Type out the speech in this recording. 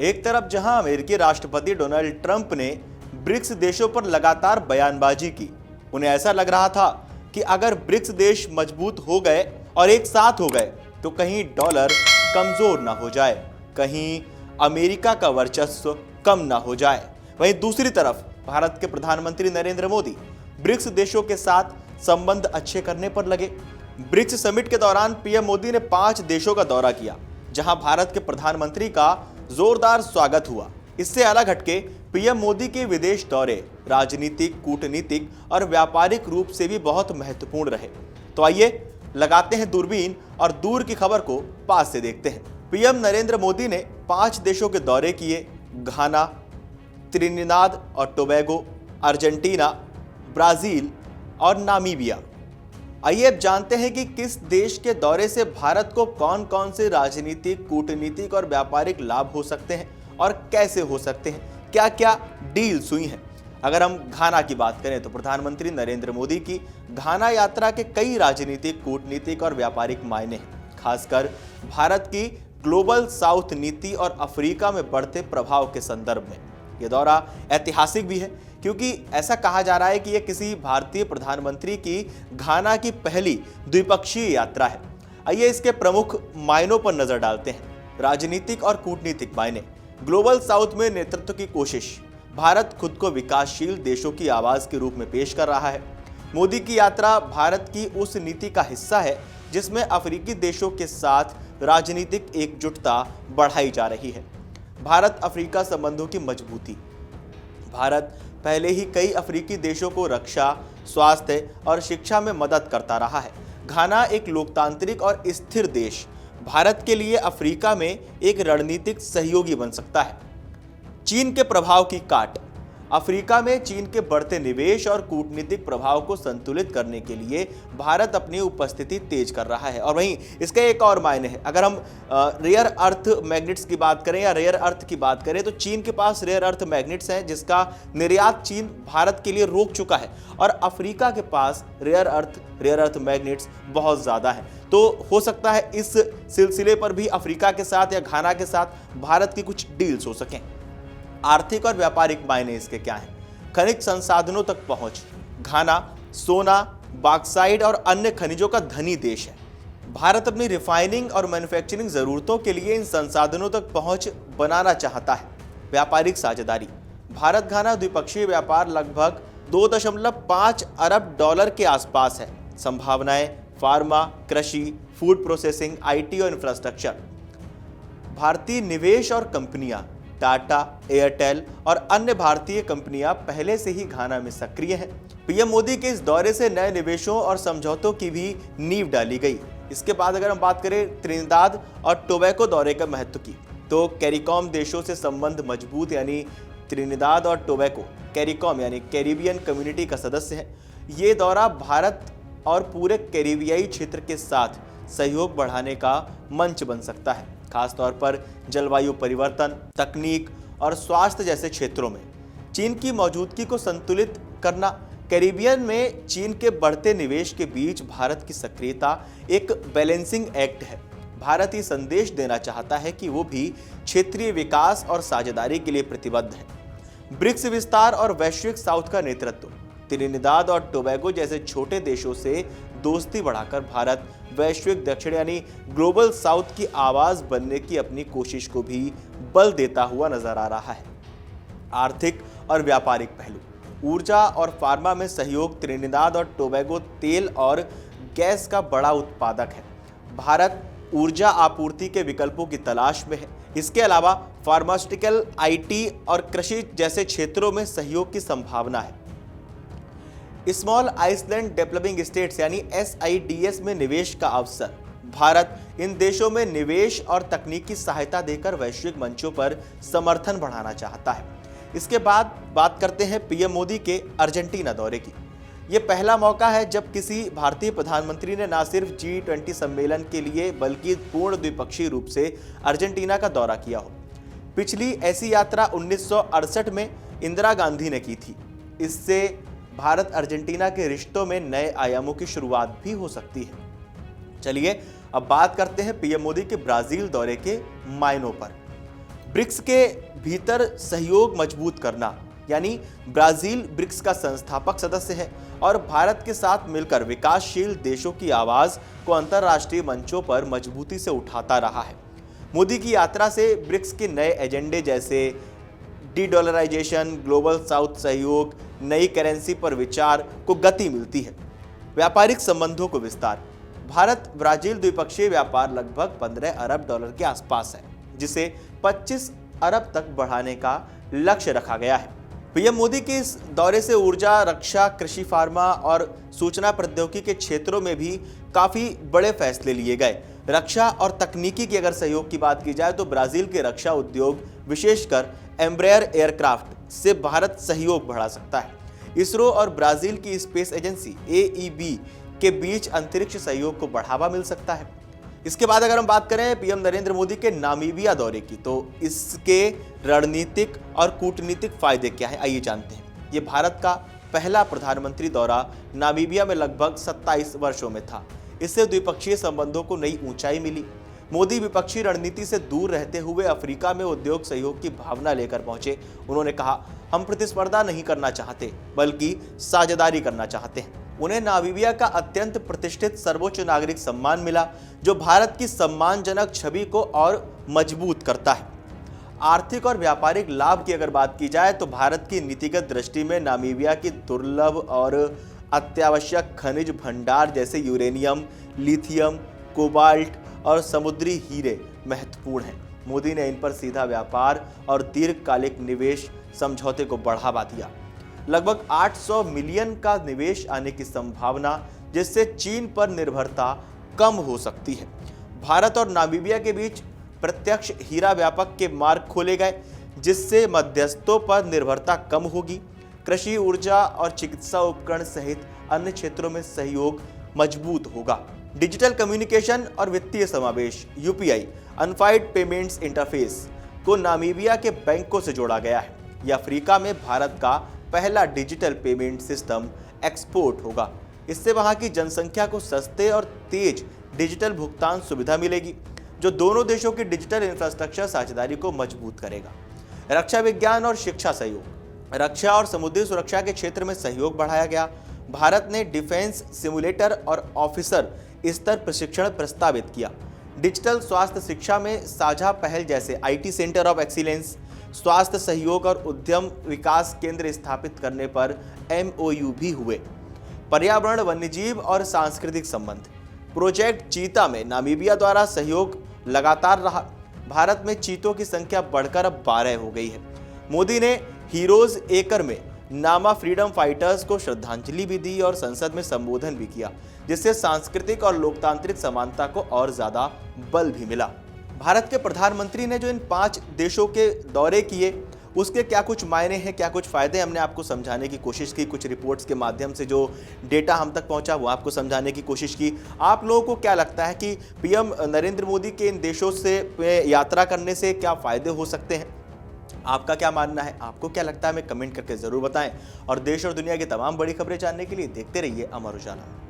एक तरफ जहां अमेरिकी राष्ट्रपति डोनाल्ड ट्रंप ने ब्रिक्स देशों पर लगातार बयानबाजी की, उन्हें ऐसा लग रहा था कि अगर ब्रिक्स देश मजबूत हो गए और एक साथ हो गए तो कहीं डॉलर कमजोर ना हो जाए, कहीं अमेरिका का वर्चस्व कम ना हो जाए। वहीं दूसरी तरफ भारत के प्रधानमंत्री नरेंद्र मोदी ब्रिक्स देशों के साथ संबंध अच्छे करने पर लगे। ब्रिक्स समिट के दौरान पीएम मोदी ने 5 देशों का दौरा किया, जहां भारत के प्रधानमंत्री का जोरदार स्वागत हुआ। इससे अलग हटके पीएम मोदी के विदेश दौरे राजनीतिक, कूटनीतिक और व्यापारिक रूप से भी बहुत महत्वपूर्ण रहे। तो आइए लगाते हैं दूरबीन और दूर की खबर को पास से देखते हैं। पीएम नरेंद्र मोदी ने 5 देशों के दौरे किए: घाना, त्रिनिदाद और टोबैगो, अर्जेंटीना, ब्राजील और नामीबिया। आइए अब जानते हैं कि किस देश के दौरे से भारत को कौन कौन से राजनीतिक, कूटनीतिक और व्यापारिक लाभ हो सकते हैं और कैसे हो सकते हैं, क्या क्या डील्स हुई हैं। अगर हम घाना की बात करें तो प्रधानमंत्री नरेंद्र मोदी की घाना यात्रा के कई राजनीतिक, कूटनीतिक और व्यापारिक मायने हैं, खासकर भारत की ग्लोबल साउथ नीति और अफ्रीका में बढ़ते प्रभाव के संदर्भ में। यह दौरा ऐतिहासिक भी है क्योंकि ऐसा कहा जा रहा है कि यह किसी भारतीय प्रधानमंत्री की घाना की पहली द्विपक्षीय यात्रा है। आइए इसके प्रमुख मायनों पर नजर डालते हैं। राजनीतिक और कूटनीतिक मायने। ग्लोबल साउथ में नेतृत्व की कोशिश। भारत खुद को विकासशील देशों की आवाज के रूप में पेश कर रहा है। मोदी की यात्रा भारत की उस नीति का हिस्सा है जिसमें अफ्रीकी देशों के साथ राजनीतिक एकजुटता बढ़ाई जा रही है। भारत अफ्रीका संबंधों की मजबूती। भारत पहले ही कई अफ्रीकी देशों को रक्षा, स्वास्थ्य और शिक्षा में मदद करता रहा है। घाना एक लोकतांत्रिक और स्थिर देश भारत के लिए अफ्रीका में एक रणनीतिक सहयोगी बन सकता है। चीन के प्रभाव की काट। अफ्रीका में चीन के बढ़ते निवेश और कूटनीतिक प्रभाव को संतुलित करने के लिए भारत अपनी उपस्थिति तेज कर रहा है। और वहीं इसका एक और मायने है। अगर हम रेयर अर्थ मैग्नेट्स की बात करें या रेयर अर्थ की बात करें तो चीन के पास रेयर अर्थ मैग्नेट्स हैं जिसका निर्यात चीन भारत के लिए रोक चुका है, और अफ्रीका के पास रेयर अर्थ मैग्नेट्स बहुत ज़्यादा है। तो हो सकता है इस सिलसिले पर भी अफ्रीका के साथ या घाना के साथ भारत की कुछ डील्स हो सकें। आर्थिक और व्यापारिक मायने इसके क्या हैं? खनिज संसाधनों तक पहुंच। घाना सोना, बॉक्साइट और अन्य खनिजों का धनी देश है। भारत अपनी रिफाइनिंग और मैन्युफैक्चरिंग जरूरतों के लिए इन संसाधनों तक पहुंच बनाना चाहता है। व्यापारिक साझेदारी। भारत घाना द्विपक्षीय व्यापार लगभग 2.5 अरब डॉलर के आसपास है। संभावनाएं फार्मा, कृषि, फूड प्रोसेसिंग, आईटी और इंफ्रास्ट्रक्चर। भारतीय निवेश और कंपनियां। टाटा, एयरटेल और अन्य भारतीय कंपनियां पहले से ही घाना में सक्रिय हैं। पीएम मोदी के इस दौरे से नए निवेशों और समझौतों की भी नींव डाली गई। इसके बाद अगर हम बात करें त्रिनिदाद और टोबैगो दौरे का महत्व की, तो कैरिकॉम देशों से संबंध मजबूत, यानी त्रिनिदाद और टोबैगो कैरिकॉम यानी कैरिबियन कम्युनिटी का सदस्य है। ये दौरा भारत और पूरे कैरिबियाई क्षेत्र के साथ सहयोग बढ़ाने का मंच बन सकता है, खासतौर पर जलवायु परिवर्तन, तकनीक और स्वास्थ्य जैसे क्षेत्रों में। चीन की मौजूदगी को संतुलित करना। कैरिबियन में चीन के बढ़ते निवेश के बीच भारत की सक्रियता एक बैलेंसिंग एक्ट है। भारत ये संदेश देना चाहता है कि वो भी क्षेत्रीय विकास और साझेदारी के लिए प्रतिबद्ध है। ब्रिक्स विस्तार और वैश्विक साउथ का नेतृत्व। त्रिनिदाद और टोबैगो जैसे छोटे देशों से दोस्ती बढ़ाकर भारत वैश्विक दक्षिण यानी ग्लोबल साउथ की आवाज बनने की अपनी कोशिश को भी बल देता हुआ नजर आ रहा है। आर्थिक और व्यापारिक पहलू। ऊर्जा और फार्मा में सहयोग। त्रिनिदाद और टोबैगो तेल और गैस का बड़ा उत्पादक है। भारत ऊर्जा आपूर्ति के विकल्पों की तलाश में है। इसके अलावा फार्मास्यूटिकल, आईटी और कृषि जैसे क्षेत्रों में सहयोग की संभावना है। स्मॉल आइसलैंड डेवलपिंग स्टेट्स यानी SIDS में निवेश का अवसर। भारत इन देशों में निवेश और तकनीकी सहायता देकर वैश्विक मंचों पर समर्थन बढ़ाना चाहता है। इसके बाद बात करते हैं पीएम मोदी के अर्जेंटीना दौरे की। ये पहला मौका है जब किसी भारतीय प्रधानमंत्री ने न सिर्फ G20 सम्मेलन के लिए बल्कि पूर्ण द्विपक्षीय रूप से अर्जेंटीना का दौरा किया हो। पिछली ऐसी यात्रा 1968 में इंदिरा गांधी ने की थी। इससे भारत अर्जेंटीना के रिश्तों में नए आयामों की शुरुआत भी हो सकती है। चलिए अब बात करते हैं पीएम मोदी के ब्राजील दौरे के मायनों पर। ब्रिक्स के भीतर सहयोग मजबूत करना, यानी ब्राजील ब्रिक्स का संस्थापक सदस्य है और भारत के साथ मिलकर विकासशील देशों की आवाज को अंतर्राष्ट्रीय मंचों पर मजबूती से उठाता रहा है। मोदी की यात्रा से ब्रिक्स के नए एजेंडे जैसे डी-डॉलराइजेशन, ग्लोबल साउथ सहयोग, नई करेंसी पर विचार को गति मिलती है। व्यापारिक संबंधों को विस्तार। भारत ब्राजील द्विपक्षीय व्यापार लगभग 15 अरब डॉलर के आसपास है, जिसे 25 अरब तक बढ़ाने का लक्ष्य रखा गया है। पीएम मोदी के इस दौरे से ऊर्जा, रक्षा, कृषि, फार्मा और सूचना प्रौद्योगिकी के क्षेत्रों में भी काफी बड़े फैसले लिए गए। रक्षा और तकनीकी की अगर सहयोग की बात की जाए तो ब्राजील के रक्षा उद्योग, विशेषकर एम्ब्रेयर एयरक्राफ्ट से भारत सहयोग बढ़ा सकता है। इसरो और ब्राजील की स्पेस एजेंसी AEB के बीच अंतरिक्ष सहयोग को बढ़ावा मिल सकता है। इसके बाद अगर हम बात करें पीएम नरेंद्र मोदी के नामीबिया दौरे की, तो इसके रणनीतिक और कूटनीतिक फायदे क्या हैं, आइए जानते हैं। ये भारत का पहला प्रधानमंत्री दौरा नामीबिया में लगभग 27 वर्षों में था। इससे द्विपक्षीय संबंधों को नई ऊंचाई मिली। मोदी विपक्षी रणनीति से दूर रहते हुए अफ्रीका में उद्योग सहयोग की भावना लेकर पहुंचे। उन्होंने कहा, हम प्रतिस्पर्धा नहीं करना चाहते बल्कि साझेदारी करना चाहते हैं। उन्हें नामीबिया का अत्यंत प्रतिष्ठित सर्वोच्च नागरिक सम्मान मिला, जो भारत की सम्मानजनक छवि को और मजबूत करता है। आर्थिक और व्यापारिक लाभ की अगर बात की जाए तो भारत की नीतिगत दृष्टि में नामीबिया की दुर्लभ और अत्यावश्यक खनिज भंडार जैसे यूरेनियम, लिथियम, कोबाल्ट और समुद्री हीरे महत्वपूर्ण हैं। मोदी ने इन पर सीधा व्यापार और दीर्घकालिक निवेश समझौते को बढ़ावा दिया। लगभग 800 मिलियन का निवेश आने की संभावना, जिससे चीन पर निर्भरता कम हो सकती है। भारत और नामीबिया के बीच प्रत्यक्ष हीरा व्यापक के मार्ग खोले गए, जिससे मध्यस्थों पर निर्भरता कम होगी। कृषि, ऊर्जा और चिकित्सा उपकरण सहित अन्य क्षेत्रों में सहयोग मजबूत होगा। डिजिटल कम्युनिकेशन और वित्तीय समावेश UPI अनफाइड पेमेंट्स इंटरफेस को नामीबिया के बैंकों से जोड़ा गया है। यह अफ्रीका में भारत का पहला डिजिटल पेमेंट सिस्टम एक्सपोर्ट होगा। इससे वहां की जनसंख्या को सस्ते और तेज डिजिटल भुगतान सुविधा मिलेगी, जो दोनों देशों की डिजिटल इंफ्रास्ट्रक्चर साझेदारी को मजबूत करेगा। रक्षा विज्ञान और शिक्षा सहयोग। रक्षा और समुद्री सुरक्षा के क्षेत्र में सहयोग बढ़ाया गया। भारत ने डिफेंस सिमुलेटर और ऑफिसर स्तर प्रशिक्षण प्रस्तावित किया। डिजिटल स्वास्थ्य शिक्षा में साझा पहल जैसे IT सेंटर ऑफ एक्सीलेंस, स्वास्थ्य सहयोग और उद्यम विकास केंद्र स्थापित करने पर MOU भी हुए। पर्यावरण, वन्यजीव और सांस्कृतिक संबंध। प्रोजेक्ट चीता में नामीबिया द्वारा सहयोग लगातार रहा। भारत में चीतों की संख्या बढ़कर अब 12 हो गई है। मोदी ने हीरोज एकर में नामा फ्रीडम फाइटर्स को श्रद्धांजलि भी दी और संसद में संबोधन भी किया, जिससे सांस्कृतिक और लोकतांत्रिक समानता को और ज्यादा बल भी मिला। भारत के प्रधानमंत्री ने जो इन 5 देशों के दौरे किए, उसके क्या कुछ मायने हैं, क्या कुछ फायदे, हमने आपको समझाने की कोशिश की। कुछ रिपोर्ट्स के माध्यम से जो डेटा हम तक पहुंचा वो आपको समझाने की कोशिश की। आप लोगों को क्या लगता है कि पीएम नरेंद्र मोदी के इन देशों से यात्रा करने से क्या फायदे हो सकते हैं? आपका क्या मानना है? आपको क्या लगता है? हमें कमेंट करके जरूर बताएं और देश और दुनिया की तमाम बड़ी खबरें जानने के लिए देखते रहिए अमर उजाला।